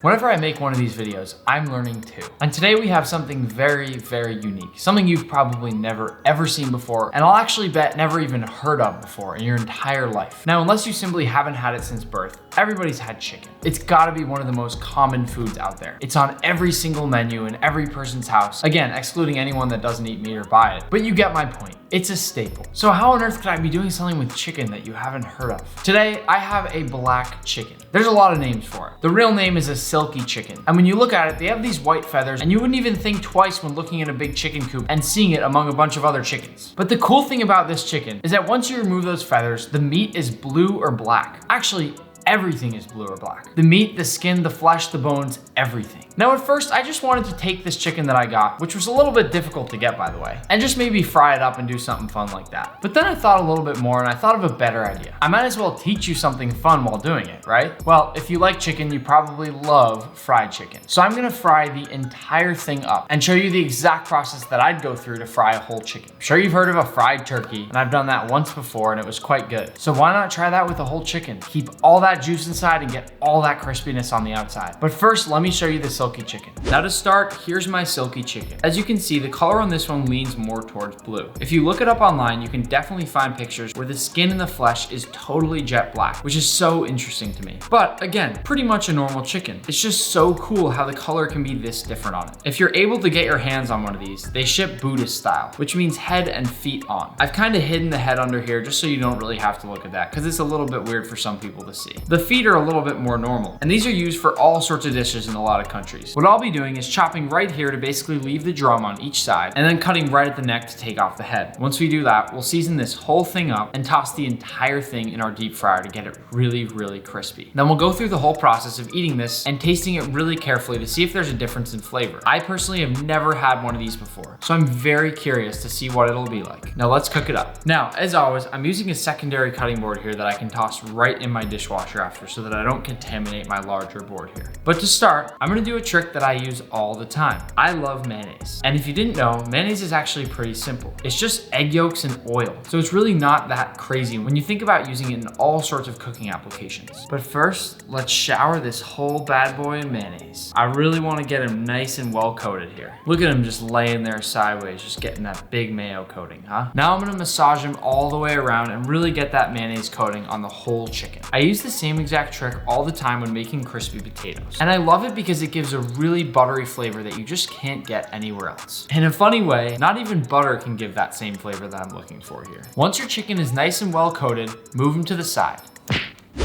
Whenever I make one of these videos, I'm learning too. And today we have something very, very unique. Something you've probably never, ever seen before, and I'll actually bet never even heard of before in your entire life. Now, unless you simply haven't had it since birth, everybody's had chicken. It's gotta be one of the most common foods out there. It's on every single menu in every person's house. Again, excluding anyone that doesn't eat meat or buy it. But you get my point. It's a staple. So how on earth could I be doing something with chicken that you haven't heard of? Today, I have a black chicken. There's a lot of names for it. The real name is a Silkie Chicken. And when you look at it, they have these white feathers and you wouldn't even think twice when looking at a big chicken coop and seeing it among a bunch of other chickens. But the cool thing about this chicken is that once you remove those feathers, the meat is blue or black. Actually, everything is blue or black. The meat, the skin, the flesh, the bones, everything. Now at first, I just wanted to take this chicken that I got, which was a little bit difficult to get by the way, and just maybe fry it up and do something fun like that. But then I thought a little bit more and I thought of a better idea. I might as well teach you something fun while doing it, right? Well, if you like chicken, you probably love fried chicken. So I'm gonna fry the entire thing up and show you the exact process that I'd go through to fry a whole chicken. I'm sure you've heard of a fried turkey, and I've done that once before and it was quite good. So why not try that with a whole chicken? Keep all that juice inside and get all that crispiness on the outside. But first, let me show you the Silkie Chicken. Now to start, here's my Silkie Chicken. As you can see, the color on this one leans more towards blue. If you look it up online, you can definitely find pictures where the skin and the flesh is totally jet black, which is so interesting to me. But again, pretty much a normal chicken. It's just so cool how the color can be this different on it. If you're able to get your hands on one of these, they ship Buddhist style, which means head and feet on. I've kind of hidden the head under here just so you don't really have to look at that because it's a little bit weird for some people to see. The feet are a little bit more normal, and these are used for all sorts of dishes in a lot of countries. What I'll be doing is chopping right here to basically leave the drum on each side and then cutting right at the neck to take off the head. Once we do that, we'll season this whole thing up and toss the entire thing in our deep fryer to get it really, really crispy. Then we'll go through the whole process of eating this and tasting it really carefully to see if there's a difference in flavor. I personally have never had one of these before, so I'm very curious to see what it'll be like. Now let's cook it up. Now, as always, I'm using a secondary cutting board here that I can toss right in my dishwasher after so that I don't contaminate my larger board here. But to start, I'm gonna do a trick that I use all the time. I love mayonnaise. And if you didn't know, mayonnaise is actually pretty simple. It's just egg yolks and oil. So it's really not that crazy when you think about using it in all sorts of cooking applications. But first, let's shower this whole bad boy in mayonnaise. I really wanna get him nice and well coated here. Look at him just laying there sideways, just getting that big mayo coating, huh? Now I'm gonna massage him all the way around and really get that mayonnaise coating on the whole chicken. I use the same exact trick all the time when making crispy potatoes. And I love it because it gives a really buttery flavor that you just can't get anywhere else. In a funny way, not even butter can give that same flavor that I'm looking for here. Once your chicken is nice and well coated, move him to the side.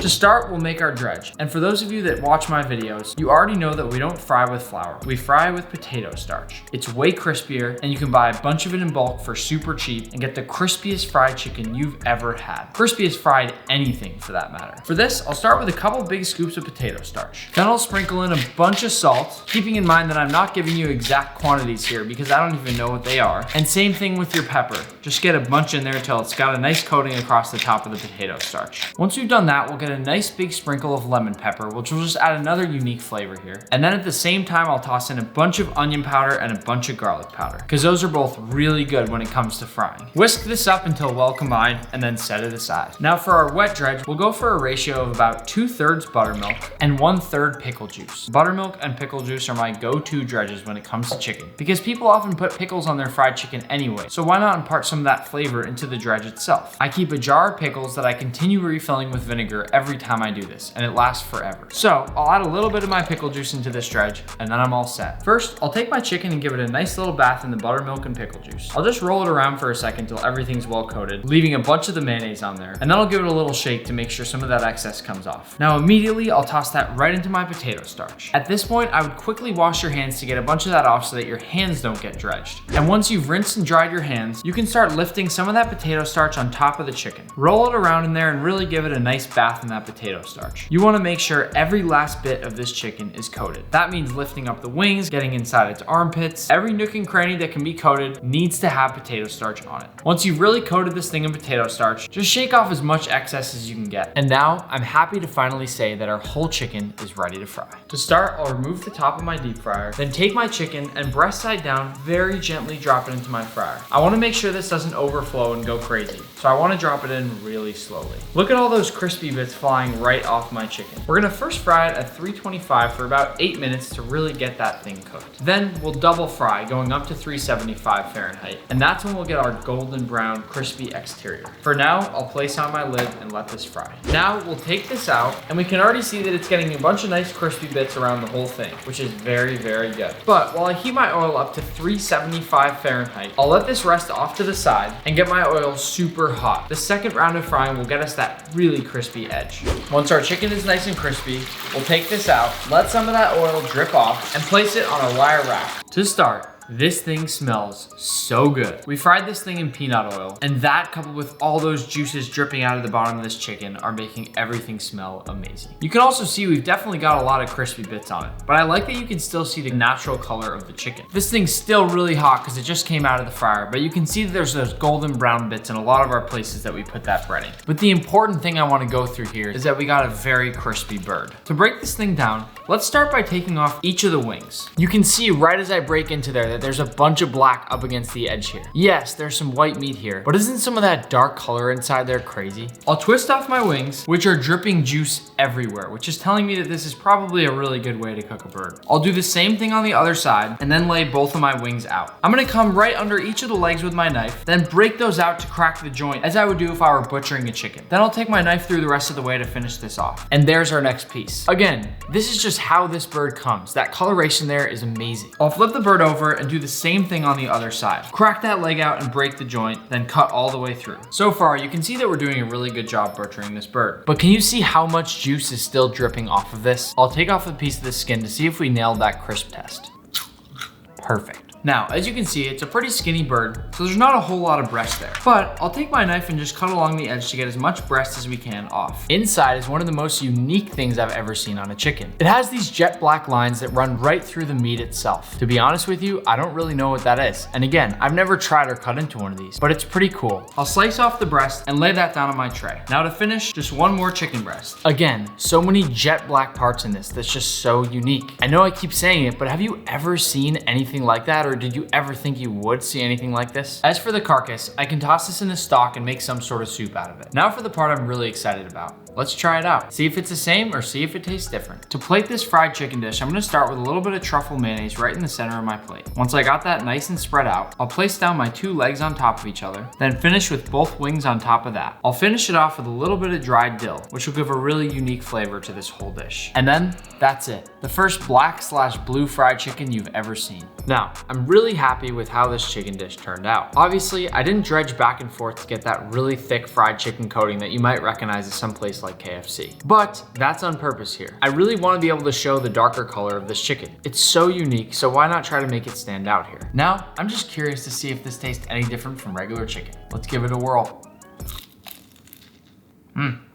To start, we'll make our dredge. And for those of you that watch my videos, you already know that we don't fry with flour. We fry with potato starch. It's way crispier, and you can buy a bunch of it in bulk for super cheap and get the crispiest fried chicken you've ever had. Crispiest fried anything for that matter. For this, I'll start with a couple big scoops of potato starch. Then I'll sprinkle in a bunch of salt, keeping in mind that I'm not giving you exact quantities here because I don't even know what they are. And same thing with your pepper. Just get a bunch in there until it's got a nice coating across the top of the potato starch. Once we've done that, we'll get a nice big sprinkle of lemon pepper, which will just add another unique flavor here. And then at the same time, I'll toss in a bunch of onion powder and a bunch of garlic powder, because those are both really good when it comes to frying. Whisk this up until well combined and then set it aside. Now for our wet dredge, we'll go for a ratio of about 2/3 buttermilk and 1/3 pickle juice. Buttermilk and pickle juice are my go-to dredges when it comes to chicken, because people often put pickles on their fried chicken anyway, so why not impart some of that flavor into the dredge itself? I keep a jar of pickles that I continue refilling with vinegar every time I do this, and it lasts forever. So I'll add a little bit of my pickle juice into this dredge, and then I'm all set. First, I'll take my chicken and give it a nice little bath in the buttermilk and pickle juice. I'll just roll it around for a second till everything's well coated, leaving a bunch of the mayonnaise on there, and then I'll give it a little shake to make sure some of that excess comes off. Now immediately, I'll toss that right into my potato starch. At this point, I would quickly wash your hands to get a bunch of that off so that your hands don't get dredged. And once you've rinsed and dried your hands, you can start lifting some of that potato starch on top of the chicken. Roll it around in there and really give it a nice bath in that potato starch. You want to make sure every last bit of this chicken is coated. That means lifting up the wings, getting inside its armpits. Every nook and cranny that can be coated needs to have potato starch on it. Once you've really coated this thing in potato starch, just shake off as much excess as you can get. And now I'm happy to finally say that our whole chicken is ready to fry. To start, I'll remove the top of my deep fryer, then take my chicken and breast side down, very gently drop it into my fryer. I want to make sure this doesn't overflow and go crazy, so I want to drop it in really slowly. Look at all those crispy bits it's flying right off my chicken. We're gonna first fry it at 325 for about 8 minutes to really get that thing cooked. Then we'll double fry, going up to 375 Fahrenheit. And that's when we'll get our golden brown, crispy exterior. For now, I'll place on my lid and let this fry. Now we'll take this out, and we can already see that it's getting a bunch of nice crispy bits around the whole thing, which is very, very good. But while I heat my oil up to 375 Fahrenheit, I'll let this rest off to the side and get my oil super hot. The second round of frying will get us that really crispy edge. Once our chicken is nice and crispy, we'll take this out, let some of that oil drip off, and place it on a wire rack. To start, this thing smells so good. We fried this thing in peanut oil, and that coupled with all those juices dripping out of the bottom of this chicken are making everything smell amazing. You can also see we've definitely got a lot of crispy bits on it, but I like that you can still see the natural color of the chicken. This thing's still really hot because it just came out of the fryer, but you can see that there's those golden brown bits in a lot of our places that we put that breading. But the important thing I want to go through here is that we got a very crispy bird. To break this thing down, let's start by taking off each of the wings. You can see right as I break into there that there's a bunch of black up against the edge here. Yes, there's some white meat here, but isn't some of that dark color inside there crazy? I'll twist off my wings, which are dripping juice everywhere, which is telling me that this is probably a really good way to cook a bird. I'll do the same thing on the other side and then lay both of my wings out. I'm gonna come right under each of the legs with my knife, then break those out to crack the joint as I would do if I were butchering a chicken. Then I'll take my knife through the rest of the way to finish this off. And there's our next piece. Again, this is just how this bird comes. That coloration there is amazing. I'll flip the bird over and do the same thing on the other side. Crack that leg out and break the joint, then cut all the way through. So far, you can see that we're doing a really good job butchering this bird. But can you see how much juice is still dripping off of this? I'll take off a piece of the skin to see if we nailed that crisp test. Perfect. Now, as you can see, it's a pretty skinny bird, so there's not a whole lot of breast there. But I'll take my knife and just cut along the edge to get as much breast as we can off. Inside is one of the most unique things I've ever seen on a chicken. It has these jet black lines that run right through the meat itself. To be honest with you, I don't really know what that is. And again, I've never tried or cut into one of these, but it's pretty cool. I'll slice off the breast and lay that down on my tray. Now to finish, just one more chicken breast. Again, so many jet black parts in this that's just so unique. I know I keep saying it, but have you ever seen anything like that, or did you ever think you would see anything like this? As for the carcass, I can toss this in the stock and make some sort of soup out of it. Now for the part I'm really excited about. Let's try it out. See if it's the same or see if it tastes different. To plate this fried chicken dish, I'm gonna start with a little bit of truffle mayonnaise right in the center of my plate. Once I got that nice and spread out, I'll place down my two legs on top of each other, then finish with both wings on top of that. I'll finish it off with a little bit of dried dill, which will give a really unique flavor to this whole dish. And then that's it. The first black/blue fried chicken you've ever seen. Now, I'm really happy with how this chicken dish turned out. Obviously, I didn't dredge back and forth to get that really thick fried chicken coating that you might recognize at some place like KFC. But that's on purpose here. I really want to be able to show the darker color of this chicken. It's so unique, so why not try to make it stand out here? Now, I'm just curious to see if this tastes any different from regular chicken. Let's give it a whirl.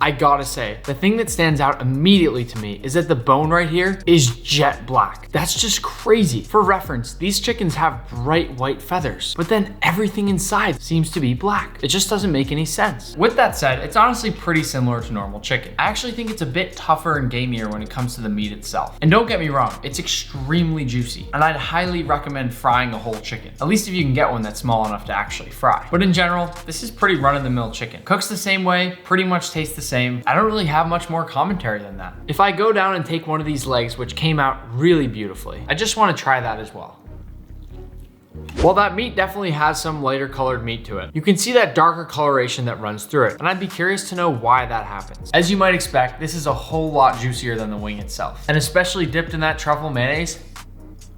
I gotta say, the thing that stands out immediately to me is that the bone right here is jet black. That's just crazy. For reference, these chickens have bright white feathers, but then everything inside seems to be black. It just doesn't make any sense. With that said, it's honestly pretty similar to normal chicken. I actually think it's a bit tougher and gamier when it comes to the meat itself. And don't get me wrong, it's extremely juicy, and I'd highly recommend frying a whole chicken, at least if you can get one that's small enough to actually fry. But in general, this is pretty run-of-the-mill chicken. Cooks the same way, pretty much tastes the same. I don't really have much more commentary than that. If I go down and take one of these legs, which came out really beautifully, I just want to try that as well. While that meat definitely has some lighter colored meat to it, you can see that darker coloration that runs through it, and I'd be curious to know why that happens. As you might expect, this is a whole lot juicier than the wing itself, and especially dipped in that truffle mayonnaise,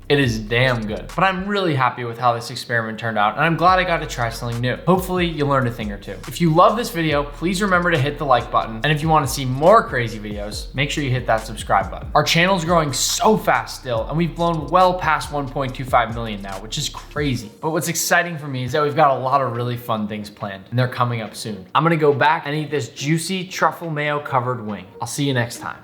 it is damn good. But I'm really happy with how this experiment turned out, and I'm glad I got to try something new. Hopefully you learned a thing or two. If you love this video, please remember to hit the like button. And if you want to see more crazy videos, make sure you hit that subscribe button. Our channel's growing so fast still, and we've blown well past 1.25 million now, which is crazy. But what's exciting for me is that we've got a lot of really fun things planned, and they're coming up soon. I'm gonna go back and eat this juicy truffle mayo covered wing. I'll see you next time.